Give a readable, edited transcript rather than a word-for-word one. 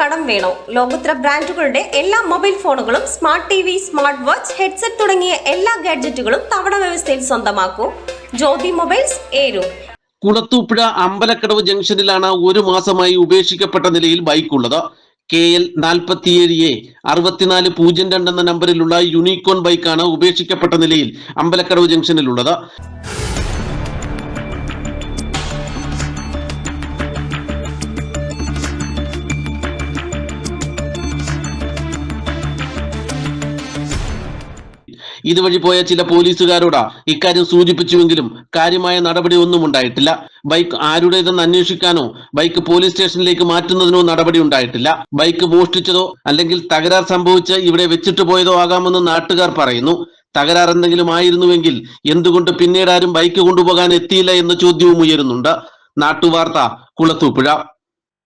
കടം വേണോ? ലോകോത്തര ബ്രാൻഡുകളുടെ എല്ലാ മൊബൈൽ ഫോണുകളും smart T V, smart watch, headset തുടങ്ങിയ എല്ലാ ഗാഡ്ജറ്റുകളും തവണ വ്യവസ്ഥയിൽ സ്വന്തമാക്കൂ. ജ്യോതി മൊബൈൽസ്, ഏരൂർ. കുളത്തൂപ്പുഴ അമ്പലക്കടവ് ജംഗ്ഷനിലാണ് ഒരു മാസമായി ഉപേക്ഷിക്കപ്പെട്ട നിലയിൽ ബൈക്കുള്ളത്. KL 47A 6402 എന്ന നമ്പറിലുള്ള യൂണിക്കോൺ ബൈക്കാണ് ഉപേക്ഷിക്കപ്പെട്ട നിലയിൽ അമ്പലക്കടവ് ജംഗ്ഷനിലുള്ളത്. ഇതുവഴി പോയ ചില പോലീസുകാരോട് ഇക്കാര്യം സൂചിപ്പിച്ചുവെങ്കിലും കാര്യമായ നടപടി ഒന്നും ഉണ്ടായിട്ടില്ല. ബൈക്ക് ആരുടേതെന്ന് അന്വേഷിക്കാനോ ബൈക്ക് പോലീസ് സ്റ്റേഷനിലേക്ക് മാറ്റുന്നതിനോ നടപടി ഉണ്ടായിട്ടില്ല. ബൈക്ക് മോഷ്ടിച്ചതോ അല്ലെങ്കിൽ തകരാർ സംഭവിച്ച് ഇവിടെ വെച്ചിട്ട് പോയതോ ആകാമെന്ന് നാട്ടുകാർ പറയുന്നു. തകരാർ എന്തെങ്കിലും ആയിരുന്നുവെങ്കിൽ എന്തുകൊണ്ട് പിന്നീട് ആരും ബൈക്ക് കൊണ്ടുപോകാൻ എത്തിയില്ല എന്ന ചോദ്യവും ഉയരുന്നുണ്ട്. നാട്ടുവാർത്ത, കുളത്തൂപ്പുഴ.